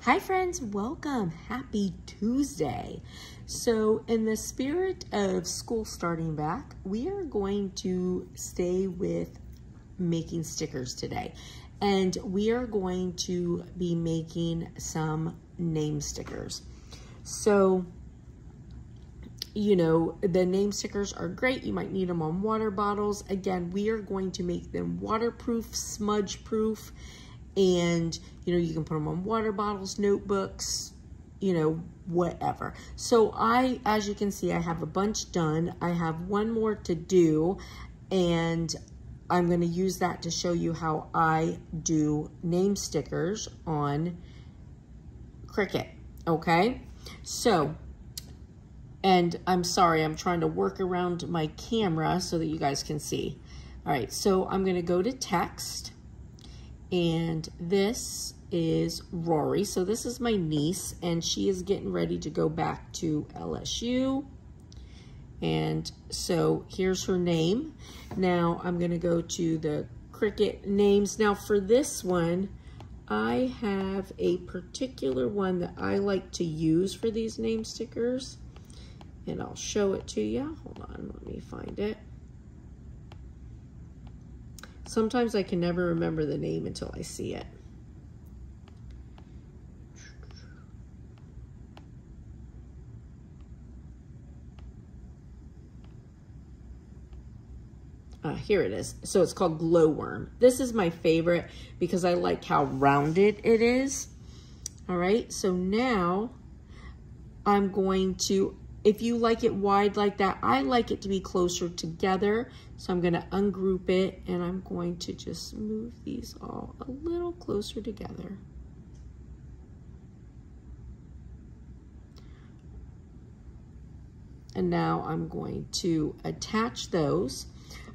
Hi friends, welcome. Happy Tuesday. So in the spirit of school starting back, we are going to stay with making stickers today. And we are going to be making some name stickers. So, you know, the name stickers are great. You might need them on water bottles. Again, we are going to make them waterproof, smudge proof, and you know, you can put them on water bottles, notebooks, you know, whatever. So as you can see, I have a bunch done. I have one more to do, and I'm going to use that to show you how I do name stickers on Cricut, okay? So, and I'm sorry, I'm trying to work around my camera so that you guys can see. All right, so I'm going to go to text, and this is Rory. So this is my niece, and she is getting ready to go back to LSU. And so here's her name. Now I'm going to go to the Cricut names. Now for this one, I have a particular one that I like to use for these name stickers, and I'll show it to you. Hold on, let me find it. Sometimes I can never remember the name until I see it. Here it is. So it's called Glowworm. This is my favorite because I like how rounded it is. All right, so now I'm going to, if you like it wide like that, I like it to be closer together. So I'm going to ungroup it, and I'm going to just move these all a little closer together. And now I'm going to attach those.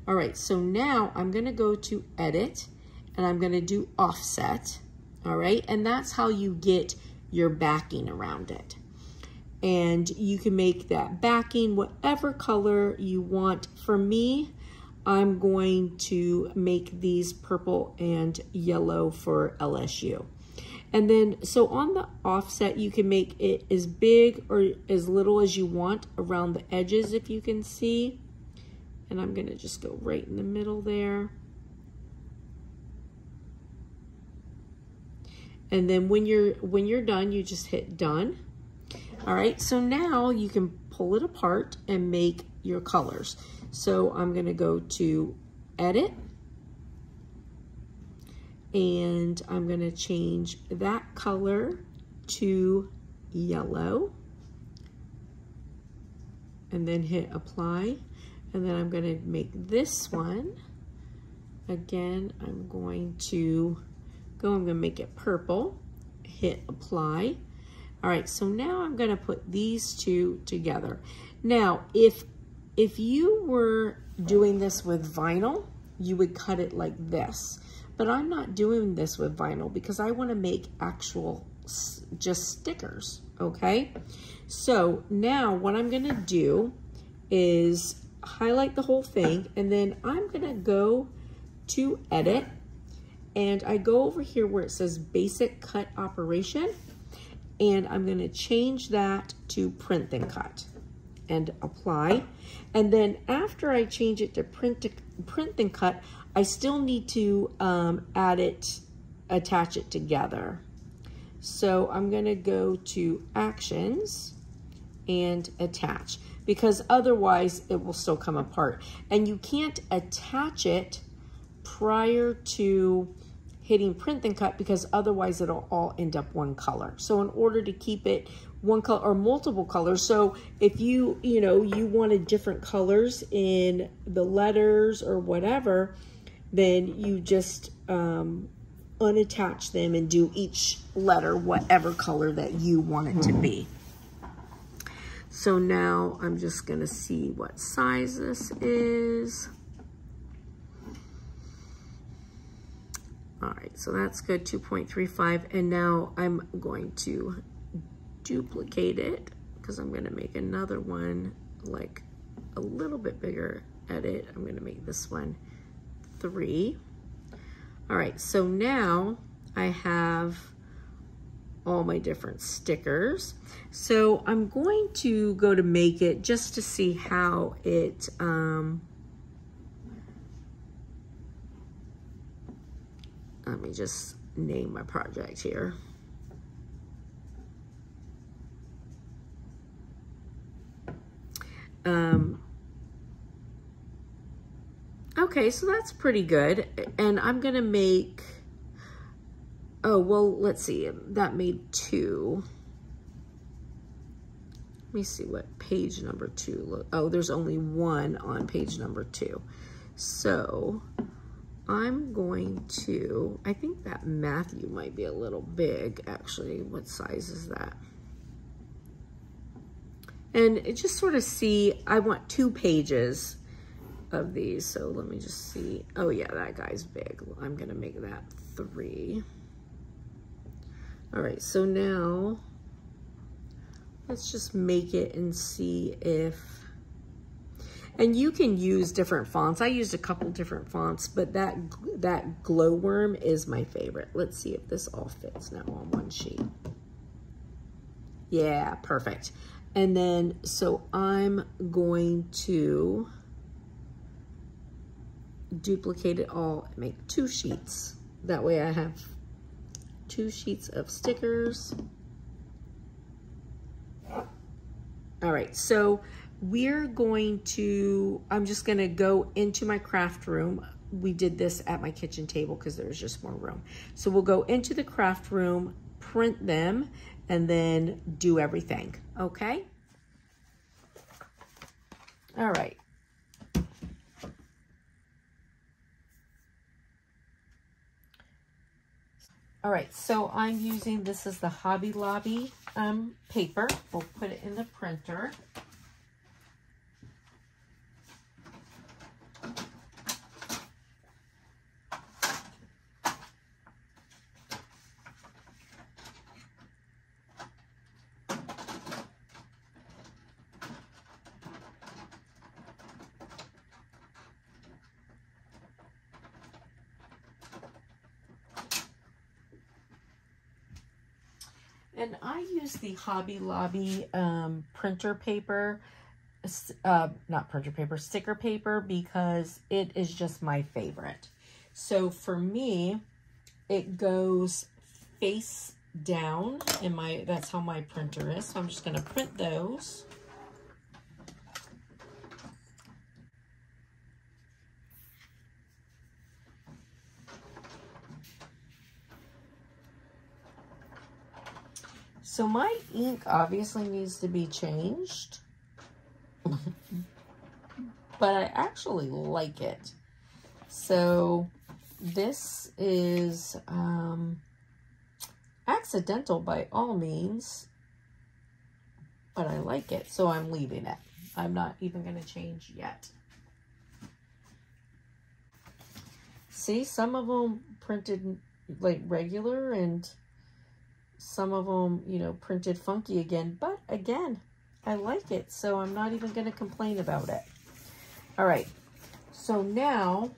All right, so now I'm going to go to edit, and I'm going to do offset. All right, and that's how you get your backing around it. And you can make that backing whatever color you want. For me, I'm going to make these purple and yellow for LSU. And then, so on the offset, you can make it as big or as little as you want around the edges, if you can see. And I'm gonna just go right in the middle there. And then when you're done, you just hit done. All right, so now you can pull it apart and make your colors. So I'm gonna go to edit, and I'm gonna change that color to yellow, and then hit apply. And then I'm gonna make this one. Again, I'm gonna make it purple, hit apply. All right, so now I'm gonna put these two together. Now, if you were doing this with vinyl, you would cut it like this. But I'm not doing this with vinyl because I wanna make actual just stickers, okay? So now what I'm gonna do is highlight the whole thing, and then I'm gonna go to edit, and I go over here where it says basic cut operation, and I'm gonna change that to print and cut and apply. And then after I change it to print and cut, I still need to attach it together. So I'm gonna go to actions and attach, because otherwise it will still come apart. And you can't attach it prior to hitting print and cut, because otherwise it'll all end up one color. So in order to keep it one color or multiple colors, so if you wanted different colors in the letters or whatever, then you just unattach them and do each letter whatever color that you want it to be. So now I'm just gonna see what size this is. All right, so that's good, 2.35. And now I'm going to duplicate it because I'm gonna make another one like a little bit bigger. Edit, I'm gonna make this one 3. All right, so now I have all my different stickers. So I'm going to go to make it just to see how it, let me just name my project here. Okay, so that's pretty good. And I'm gonna make, oh, well, let's see, that made 2. Let me see what page number 2 look. Oh, there's only 1 on page number 2. So I'm going to, I think that Matthew might be a little big, actually. What size is that? And it just sort of see, I want 2 pages of these. So let me just see. Oh yeah, that guy's big. I'm gonna make that 3. All right, so now let's just make it and see if, and you can use different fonts. I used a couple different fonts, but that glowworm is my favorite. Let's see if this all fits now on one sheet. Yeah, perfect. And then, so I'm going to duplicate it all and make 2 sheets. That way I have 2 sheets of stickers. All right, so we're going to, I'm just gonna go into my craft room. We did this at my kitchen table because there's just more room. So we'll go into the craft room, print them, and then do everything, okay? All right. All right, so I'm using, this is the Hobby Lobby paper. We'll put it in the printer. And I use the Hobby Lobby printer paper, not printer paper, sticker paper, because it is just my favorite. So for me, it goes face down in my, that's how my printer is. So I'm just gonna print those. So my ink obviously needs to be changed, but I actually like it. So this is accidental by all means, but I like it, so I'm leaving it. I'm not even going to change yet. See, some of them printed like regular and some of them, you know, printed funky again, but again, I like it, so I'm not even going to complain about it. All right, so now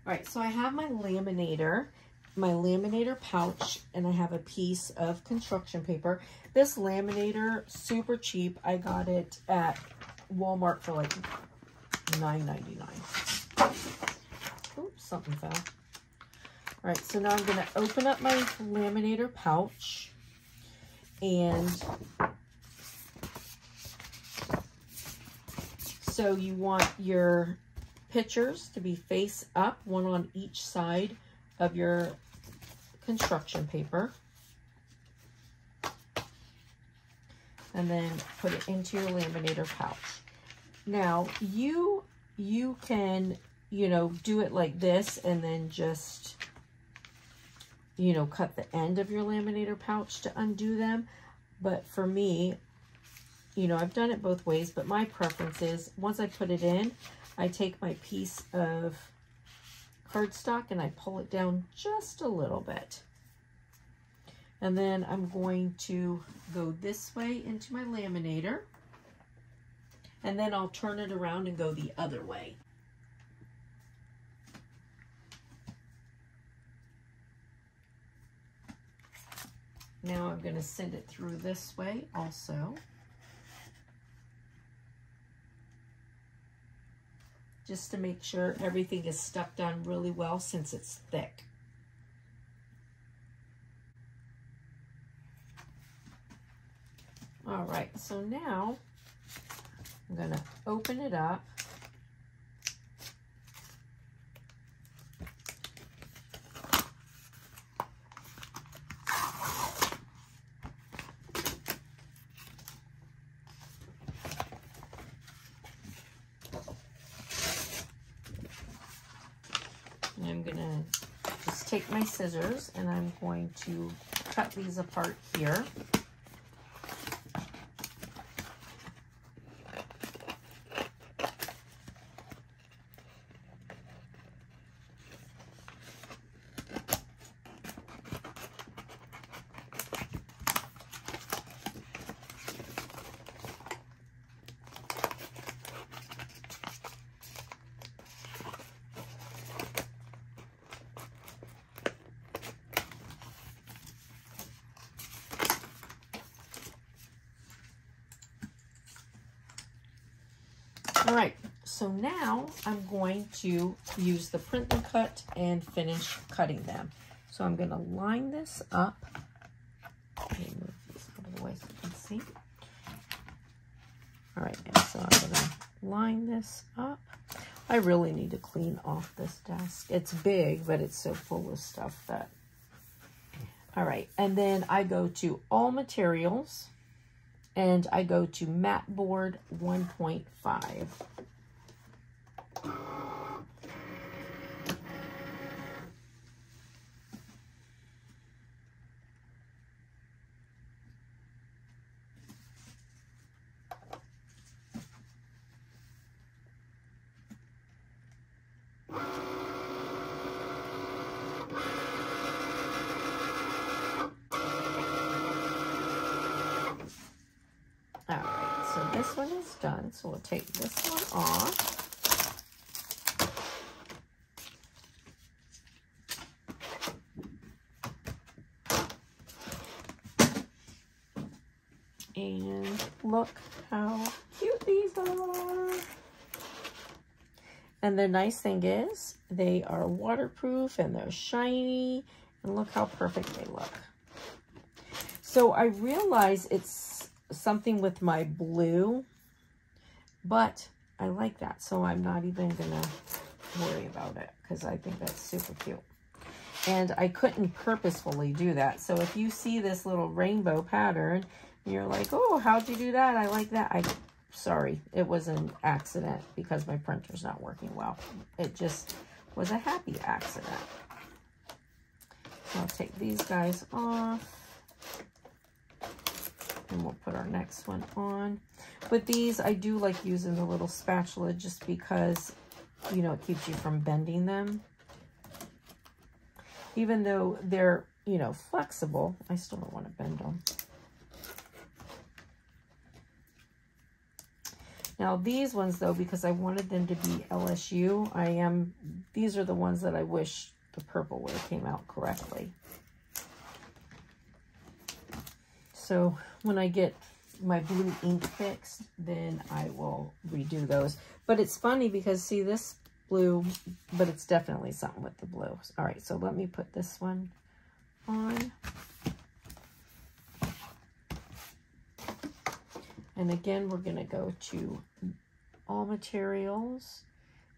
all right, so I have my laminator pouch, and I have a piece of construction paper. This laminator, super cheap. I got it at Walmart for like $9.99. Oops, something fell. All right, so now I'm gonna open up my laminator pouch, and so you want your pictures to be face up, one on each side of your construction paper, and then put it into your laminator pouch. Now you can, you know, do it like this and then just, you know, cut the end of your laminator pouch to undo them, but for me, you know, I've done it both ways, but my preference is once I put it in, I take my piece of cardstock and I pull it down just a little bit. And then I'm going to go this way into my laminator, and then I'll turn it around and go the other way. Now I'm going to send it through this way also. Just to make sure everything is stuck down really well since it's thick. All right, so now I'm going to open it up. And I'm going to just take my scissors and I'm going to cut these apart here. All right, so now I'm going to use the print and cut and finish cutting them. So I'm going to line this up. Let me move these out of the way so you can see. All right, and so I'm going to line this up. I really need to clean off this desk. It's big, but it's so full of stuff that... All right, and then I go to all materials. And I go to mat board 1.5. All right, so this one is done. So we'll take this one off. And look how cute these are. And the nice thing is they are waterproof and they're shiny. And look how perfect they look. So I realize it's something with my blue, but I like that, so I'm not even gonna worry about it because I think that's super cute. And I couldn't purposefully do that. So if you see this little rainbow pattern and you're like, oh, how'd you do that? I like that. Sorry, it was an accident because my printer's not working well. It just was a happy accident. I'll take these guys off. And we'll put our next one on. With these, I do like using the little spatula just because, you know, it keeps you from bending them. Even though they're, you know, flexible, I still don't want to bend them. Now these ones though, because I wanted them to be LSU, these are the ones that I wish the purple would have came out correctly. So when I get my blue ink fixed, then I will redo those. But it's funny because see this blue, but it's definitely something with the blue. All right, so let me put this one on. And again, we're gonna go to all materials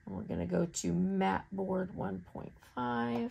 and we're gonna go to mat board 1.5.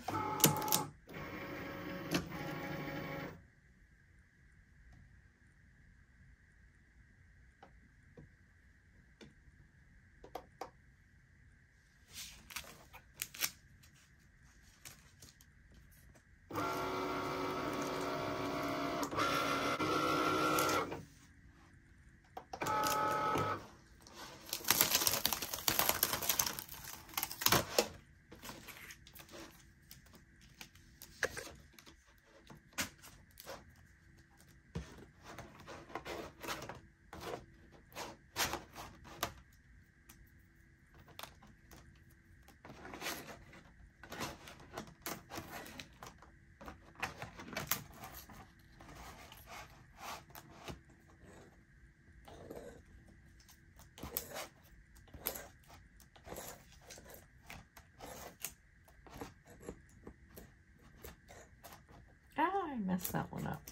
messed that one up.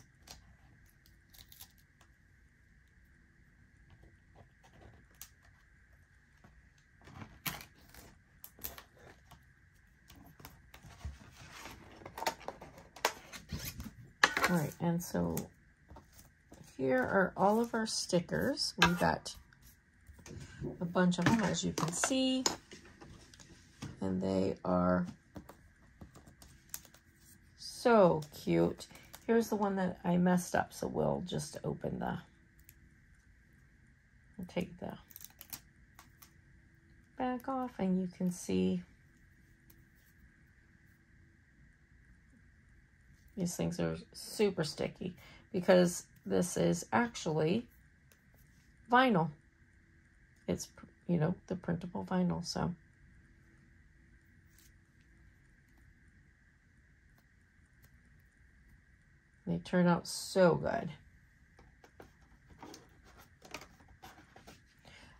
All right, and so here are all of our stickers. We've got a bunch of them, as you can see, and they are so cute. Here's the one that I messed up, so we'll just open the, we'll take the back off, and you can see these things are super sticky because this is actually vinyl. It's, you know, the printable vinyl, so. They turn out so good.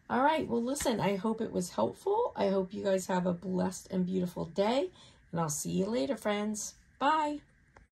All right, well, listen, I hope it was helpful. I hope you guys have a blessed and beautiful day, and I'll see you later, friends. Bye.